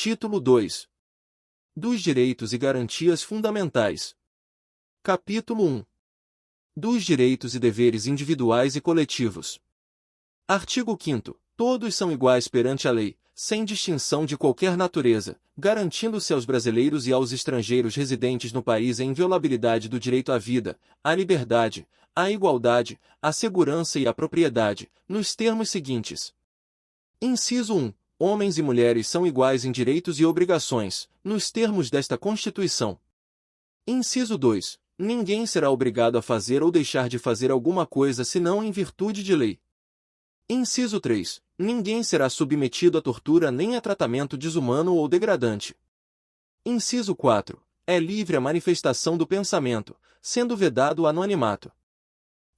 Título 2. Dos direitos e garantias fundamentais. Capítulo 1. Dos direitos e deveres individuais e coletivos. Artigo 5º. Todos são iguais perante a lei, sem distinção de qualquer natureza, garantindo-se aos brasileiros e aos estrangeiros residentes no país a inviolabilidade do direito à vida, à liberdade, à igualdade, à segurança e à propriedade, nos termos seguintes. Inciso 1. Homens e mulheres são iguais em direitos e obrigações, nos termos desta Constituição. Inciso 2. Ninguém será obrigado a fazer ou deixar de fazer alguma coisa senão em virtude de lei. Inciso 3. Ninguém será submetido a tortura nem a tratamento desumano ou degradante. Inciso 4. É livre a manifestação do pensamento, sendo vedado o anonimato.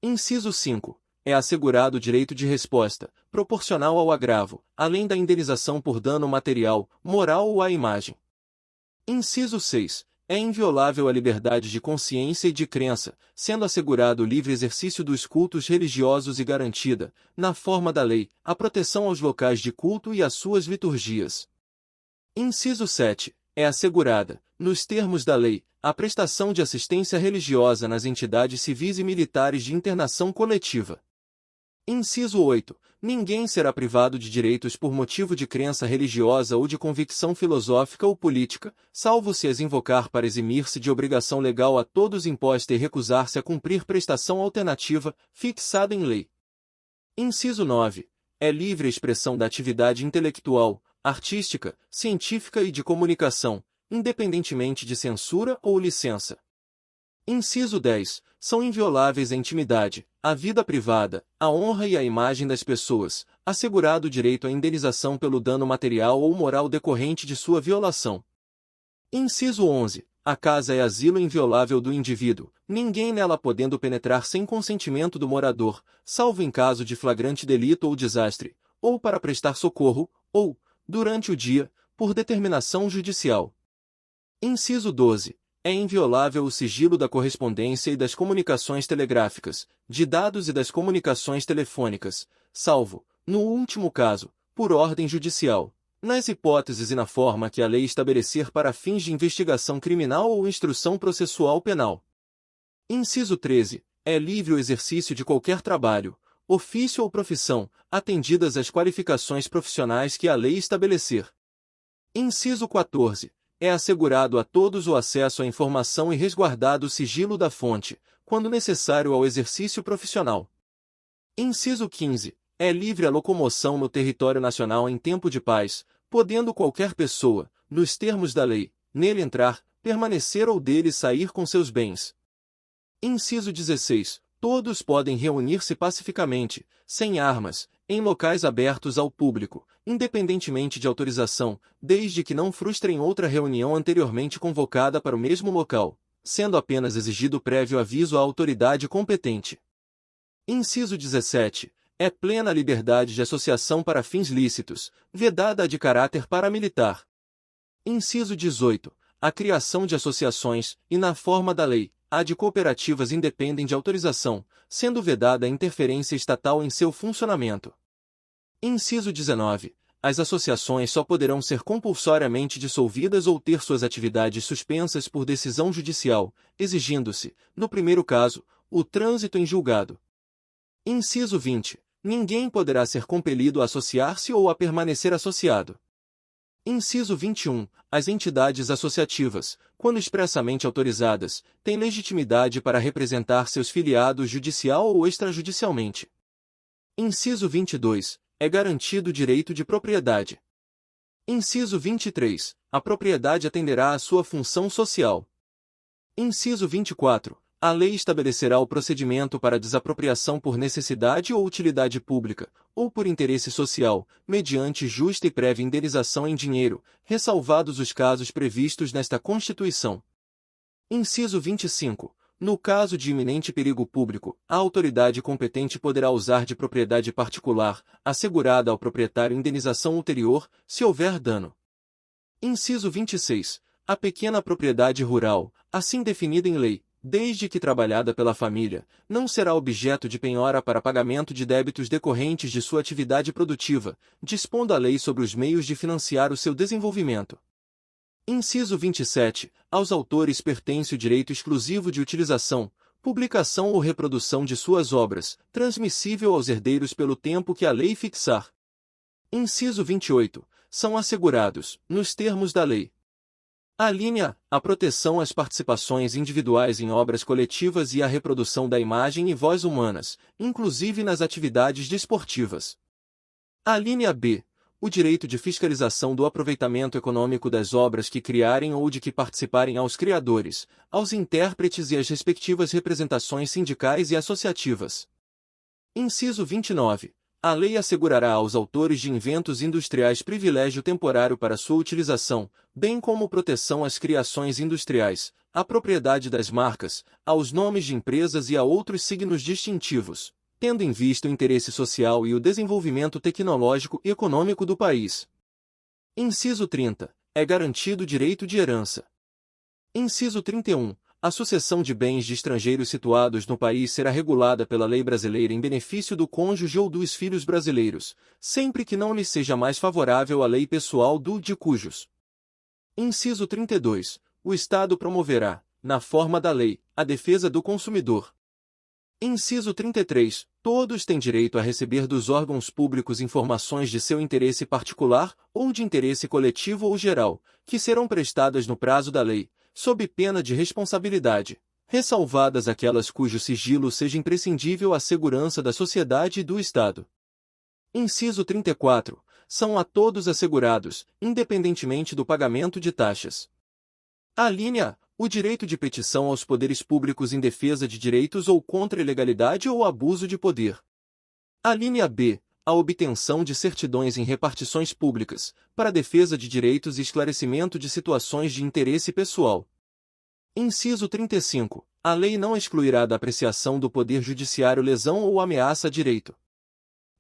Inciso 5. É assegurado o direito de resposta, proporcional ao agravo, além da indenização por dano material, moral ou à imagem. Inciso 6. É inviolável a liberdade de consciência e de crença, sendo assegurado o livre exercício dos cultos religiosos e garantida, na forma da lei, a proteção aos locais de culto e às suas liturgias. Inciso 7. É assegurada, nos termos da lei, a prestação de assistência religiosa nas entidades civis e militares de internação coletiva. Inciso 8. Ninguém será privado de direitos por motivo de crença religiosa ou de convicção filosófica ou política, salvo se as invocar para eximir-se de obrigação legal a todos imposta e recusar-se a cumprir prestação alternativa, fixada em lei. Inciso 9. É livre a expressão da atividade intelectual, artística, científica e de comunicação, independentemente de censura ou licença. Inciso 10. São invioláveis a intimidade, a vida privada, a honra e a imagem das pessoas, assegurado o direito à indenização pelo dano material ou moral decorrente de sua violação. Inciso 11. A casa é asilo inviolável do indivíduo, ninguém nela podendo penetrar sem consentimento do morador, salvo em caso de flagrante delito ou desastre, ou para prestar socorro, ou, durante o dia, por determinação judicial. Inciso 12. É inviolável o sigilo da correspondência e das comunicações telegráficas, de dados e das comunicações telefônicas, salvo, no último caso, por ordem judicial, nas hipóteses e na forma que a lei estabelecer para fins de investigação criminal ou instrução processual penal. Inciso 13. É livre o exercício de qualquer trabalho, ofício ou profissão, atendidas as qualificações profissionais que a lei estabelecer. Inciso 14. É assegurado a todos o acesso à informação e resguardado o sigilo da fonte, quando necessário ao exercício profissional. Inciso 15. É livre a locomoção no território nacional em tempo de paz, podendo qualquer pessoa, nos termos da lei, nele entrar, permanecer ou dele sair com seus bens. Inciso 16. Todos podem reunir-se pacificamente, sem armas, em locais abertos ao público, independentemente de autorização, desde que não frustrem outra reunião anteriormente convocada para o mesmo local, sendo apenas exigido prévio aviso à autoridade competente. Inciso 17. É plena a liberdade de associação para fins lícitos, vedada a de caráter paramilitar. Inciso 18. A criação de associações, e na forma da lei, a de cooperativas independem de autorização, sendo vedada a interferência estatal em seu funcionamento. Inciso 19. As associações só poderão ser compulsoriamente dissolvidas ou ter suas atividades suspensas por decisão judicial, exigindo-se, no primeiro caso, o trânsito em julgado. Inciso 20. Ninguém poderá ser compelido a associar-se ou a permanecer associado. Inciso 21. As entidades associativas, quando expressamente autorizadas, têm legitimidade para representar seus filiados judicial ou extrajudicialmente. Inciso 22. É garantido o direito de propriedade. Inciso 23. A propriedade atenderá à sua função social. Inciso 24. A lei estabelecerá o procedimento para desapropriação por necessidade ou utilidade pública, ou por interesse social, mediante justa e prévia indenização em dinheiro, ressalvados os casos previstos nesta Constituição. Inciso 25. No caso de iminente perigo público, a autoridade competente poderá usar de propriedade particular, assegurada ao proprietário indenização ulterior, se houver dano. Inciso 26. A pequena propriedade rural, assim definida em lei, desde que trabalhada pela família, não será objeto de penhora para pagamento de débitos decorrentes de sua atividade produtiva, dispondo a lei sobre os meios de financiar o seu desenvolvimento. Inciso 27. Aos autores pertence o direito exclusivo de utilização, publicação ou reprodução de suas obras, transmissível aos herdeiros pelo tempo que a lei fixar. Inciso 28. São assegurados, nos termos da lei: alínea A. A proteção às participações individuais em obras coletivas e a reprodução da imagem e voz humanas, inclusive nas atividades desportivas. Alínea B. O direito de fiscalização do aproveitamento econômico das obras que criarem ou de que participarem aos criadores, aos intérpretes e às respectivas representações sindicais e associativas. Inciso 29. A lei assegurará aos autores de inventos industriais privilégio temporário para sua utilização, bem como proteção às criações industriais, à propriedade das marcas, aos nomes de empresas e a outros signos distintivos, tendo em vista o interesse social e o desenvolvimento tecnológico e econômico do país. Inciso 30. É garantido o direito de herança. Inciso 31. A sucessão de bens de estrangeiros situados no país será regulada pela lei brasileira em benefício do cônjuge ou dos filhos brasileiros, sempre que não lhe seja mais favorável a lei pessoal de cujos. Inciso 32. O Estado promoverá, na forma da lei, a defesa do consumidor. Inciso 33. Todos têm direito a receber dos órgãos públicos informações de seu interesse particular ou de interesse coletivo ou geral, que serão prestadas no prazo da lei, sob pena de responsabilidade, ressalvadas aquelas cujo sigilo seja imprescindível à segurança da sociedade e do Estado. Inciso 34. São a todos assegurados, independentemente do pagamento de taxas. Alínea A. O direito de petição aos poderes públicos em defesa de direitos ou contra a ilegalidade ou abuso de poder. Alínea B. A obtenção de certidões em repartições públicas, para defesa de direitos e esclarecimento de situações de interesse pessoal. Inciso 35. A lei não excluirá da apreciação do Poder Judiciário lesão ou ameaça a direito.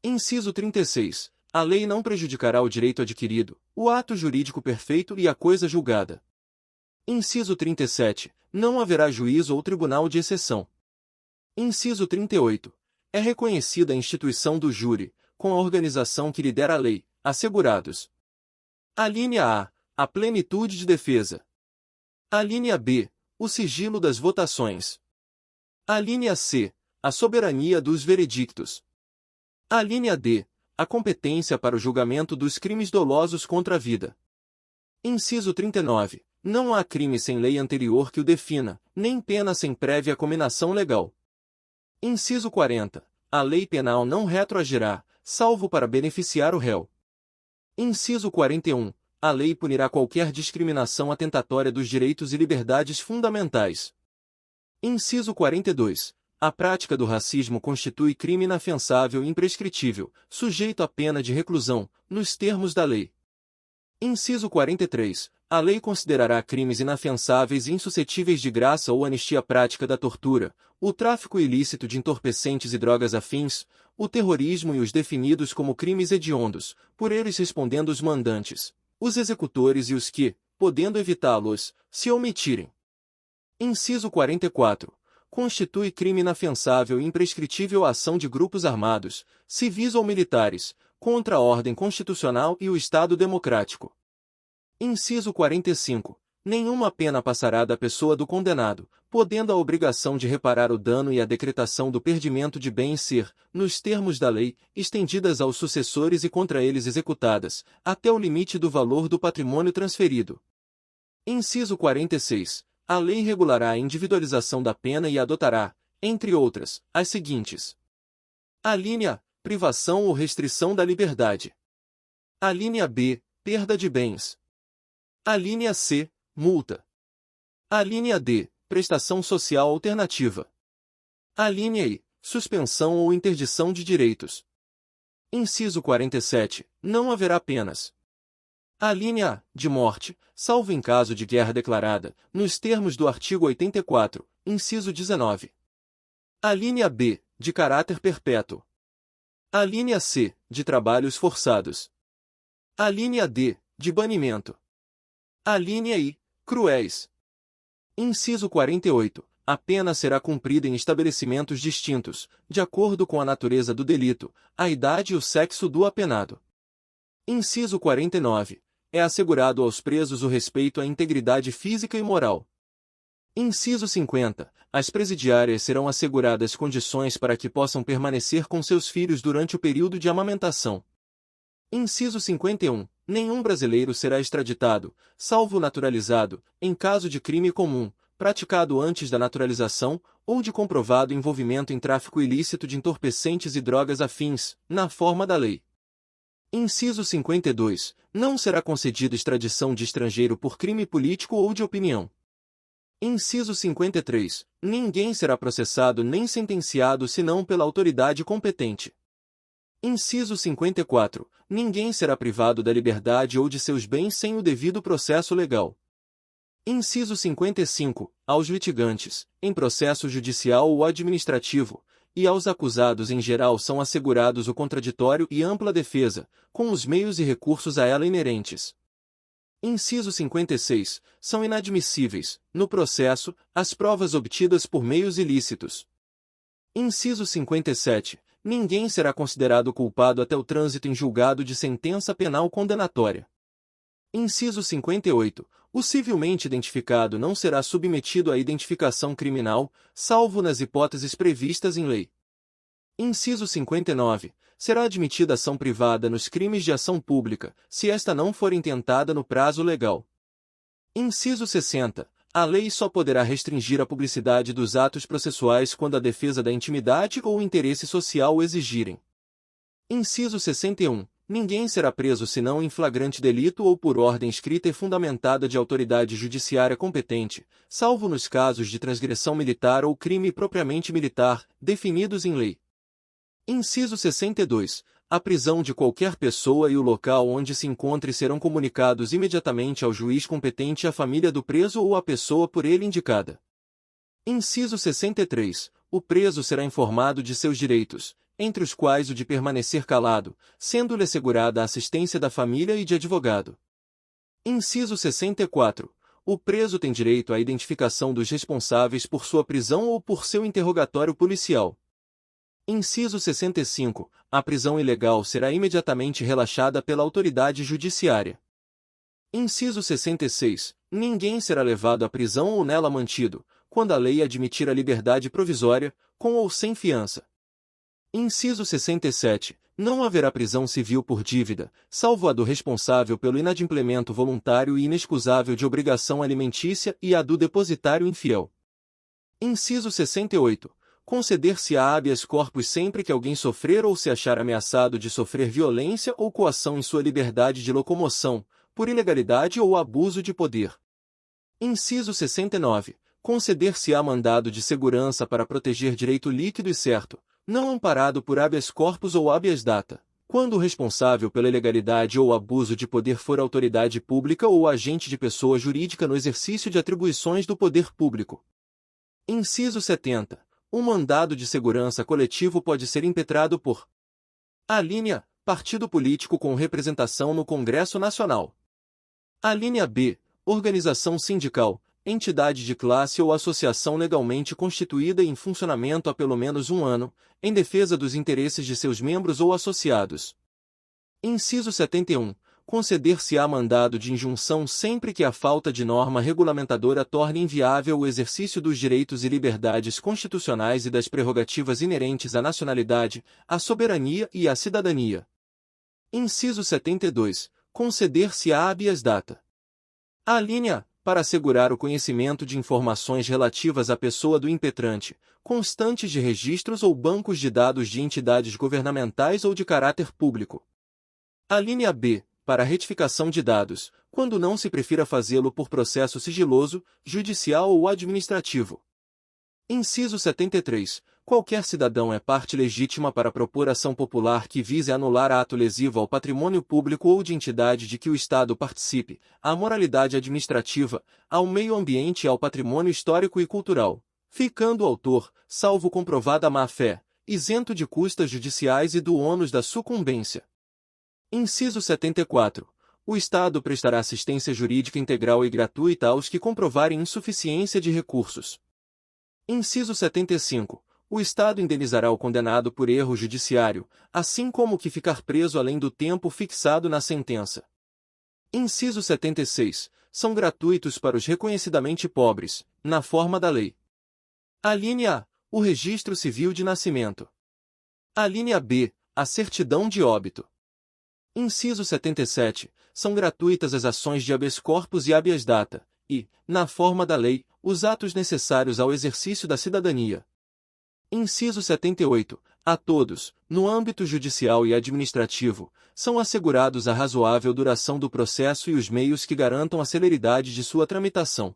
Inciso 36. A lei não prejudicará o direito adquirido, o ato jurídico perfeito e a coisa julgada. Inciso 37. Não haverá juízo ou tribunal de exceção. Inciso 38. É reconhecida a instituição do júri, com a organização que lhe der a lei, assegurados: alínea A. A plenitude de defesa. Alínea B. O sigilo das votações. Alínea C. A soberania dos veredictos. Alínea D. A competência para o julgamento dos crimes dolosos contra a vida. Inciso 39. Não há crime sem lei anterior que o defina, nem pena sem prévia cominação legal. Inciso 40. A lei penal não retroagirá, salvo para beneficiar o réu. Inciso 41. A lei punirá qualquer discriminação atentatória dos direitos e liberdades fundamentais. Inciso 42. A prática do racismo constitui crime inafiançável e imprescritível, sujeito à pena de reclusão, nos termos da lei. Inciso 43. A lei considerará crimes inafiançáveis e insuscetíveis de graça ou anistia a prática da tortura, o tráfico ilícito de entorpecentes e drogas afins, o terrorismo e os definidos como crimes hediondos, por eles respondendo os mandantes, os executores e os que, podendo evitá-los, se omitirem. Inciso 44. Constitui crime inafiançável e imprescritível a ação de grupos armados, civis ou militares, contra a ordem constitucional e o Estado democrático. Inciso 45. Nenhuma pena passará da pessoa do condenado, podendo a obrigação de reparar o dano e a decretação do perdimento de bens ser, nos termos da lei, estendidas aos sucessores e contra eles executadas, até o limite do valor do patrimônio transferido. Inciso 46. A lei regulará a individualização da pena e adotará, entre outras, as seguintes: alínea A. Privação ou restrição da liberdade. Alínea B. Perda de bens. Alínea C. Multa. Alínea D. Prestação social alternativa. Alínea I. Suspensão ou interdição de direitos. Inciso 47. Não haverá penas. Alínea A. De morte, salvo em caso de guerra declarada, nos termos do artigo 84, inciso 19. Alínea B. De caráter perpétuo. Alínea C. De trabalhos forçados. Alínea D. De banimento. Alínea I. Cruéis. Inciso 48. a pena será cumprida em estabelecimentos distintos, de acordo com a natureza do delito, a idade e o sexo do apenado. Inciso 49. É assegurado aos presos o respeito à integridade física e moral. Inciso 50. As presidiárias serão asseguradas condições para que possam permanecer com seus filhos durante o período de amamentação. Inciso 51. Nenhum brasileiro será extraditado, salvo naturalizado, em caso de crime comum, praticado antes da naturalização, ou de comprovado envolvimento em tráfico ilícito de entorpecentes e drogas afins, na forma da lei. Inciso 52. Não será concedida extradição de estrangeiro por crime político ou de opinião. Inciso 53. Ninguém será processado nem sentenciado senão pela autoridade competente. Inciso 54. Ninguém será privado da liberdade ou de seus bens sem o devido processo legal. Inciso 55. Aos litigantes, em processo judicial ou administrativo, e aos acusados em geral são assegurados o contraditório e ampla defesa, com os meios e recursos a ela inerentes. Inciso 56. São inadmissíveis, no processo, as provas obtidas por meios ilícitos. Inciso 57. Ninguém será considerado culpado até o trânsito em julgado de sentença penal condenatória. Inciso 58. O civilmente identificado não será submetido à identificação criminal, salvo nas hipóteses previstas em lei. Inciso 59. Será admitida ação privada nos crimes de ação pública, se esta não for intentada no prazo legal. Inciso 60. A lei só poderá restringir a publicidade dos atos processuais quando a defesa da intimidade ou o interesse social o exigirem. Inciso 61. Ninguém será preso senão em flagrante delito ou por ordem escrita e fundamentada de autoridade judiciária competente, salvo nos casos de transgressão militar ou crime propriamente militar, definidos em lei. Inciso 62. A prisão de qualquer pessoa e o local onde se encontre serão comunicados imediatamente ao juiz competente e à família do preso ou à pessoa por ele indicada. Inciso 63. O preso será informado de seus direitos, entre os quais o de permanecer calado, sendo-lhe assegurada a assistência da família e de advogado. Inciso 64. O preso tem direito à identificação dos responsáveis por sua prisão ou por seu interrogatório policial. Inciso 65. A prisão ilegal será imediatamente relaxada pela autoridade judiciária. Inciso 66. Ninguém será levado à prisão ou nela mantido, quando a lei admitir a liberdade provisória, com ou sem fiança. Inciso 67. Não haverá prisão civil por dívida, salvo a do responsável pelo inadimplemento voluntário e inexcusável de obrigação alimentícia e a do depositário infiel. Inciso 68. Conceder-se-á habeas corpus sempre que alguém sofrer ou se achar ameaçado de sofrer violência ou coação em sua liberdade de locomoção, por ilegalidade ou abuso de poder. Inciso 69. Conceder-se-á mandado de segurança para proteger direito líquido e certo, não amparado por habeas corpus ou habeas data, quando o responsável pela ilegalidade ou abuso de poder for autoridade pública ou agente de pessoa jurídica no exercício de atribuições do poder público. Inciso 70. Um mandado de segurança coletivo pode ser impetrado por a linha partido político com representação no Congresso Nacional. A linha B, organização sindical, entidade de classe ou associação legalmente constituída e em funcionamento há pelo menos um ano, em defesa dos interesses de seus membros ou associados. Inciso 71. Conceder-se-á mandado de injunção sempre que a falta de norma regulamentadora torne inviável o exercício dos direitos e liberdades constitucionais e das prerrogativas inerentes à nacionalidade, à soberania e à cidadania. Inciso 72. Conceder-se-á habeas data. A linha para assegurar o conhecimento de informações relativas à pessoa do impetrante, constantes de registros ou bancos de dados de entidades governamentais ou de caráter público. A linha B, para a retificação de dados, quando não se prefira fazê-lo por processo sigiloso, judicial ou administrativo. Inciso 73. Qualquer cidadão é parte legítima para propor ação popular que vise anular ato lesivo ao patrimônio público ou de entidade de que o Estado participe, à moralidade administrativa, ao meio ambiente e ao patrimônio histórico e cultural, ficando o autor, salvo comprovada má-fé, isento de custas judiciais e do ônus da sucumbência. Inciso 74. O Estado prestará assistência jurídica integral e gratuita aos que comprovarem insuficiência de recursos. Inciso 75. O Estado indenizará o condenado por erro judiciário, assim como o que ficar preso além do tempo fixado na sentença. Inciso 76. São gratuitos para os reconhecidamente pobres, na forma da lei. Alínea A. O registro civil de nascimento. Alínea B. A certidão de óbito. Inciso 77. São gratuitas as ações de habeas corpus e habeas data, e, na forma da lei, os atos necessários ao exercício da cidadania. Inciso 78. A todos, no âmbito judicial e administrativo, são assegurados a razoável duração do processo e os meios que garantam a celeridade de sua tramitação.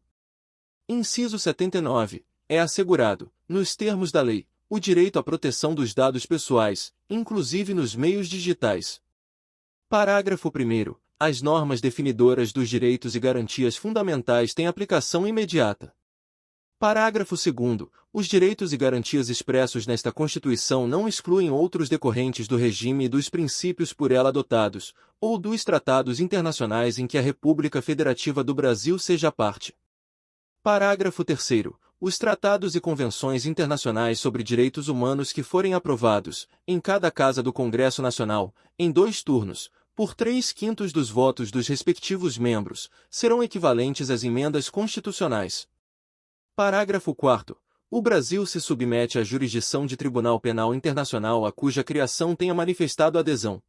Inciso 79. É assegurado, nos termos da lei, o direito à proteção dos dados pessoais, inclusive nos meios digitais. Parágrafo 1º. As normas definidoras dos direitos e garantias fundamentais têm aplicação imediata. Parágrafo 2º. Os direitos e garantias expressos nesta Constituição não excluem outros decorrentes do regime e dos princípios por ela adotados, ou dos tratados internacionais em que a República Federativa do Brasil seja parte. Parágrafo 3º. Os tratados e convenções internacionais sobre direitos humanos que forem aprovados, em cada Casa do Congresso Nacional, em 2 turnos, por 3/5 dos votos dos respectivos membros, serão equivalentes às emendas constitucionais. Parágrafo 4º. O Brasil se submete à jurisdição de Tribunal Penal Internacional a cuja criação tenha manifestado adesão.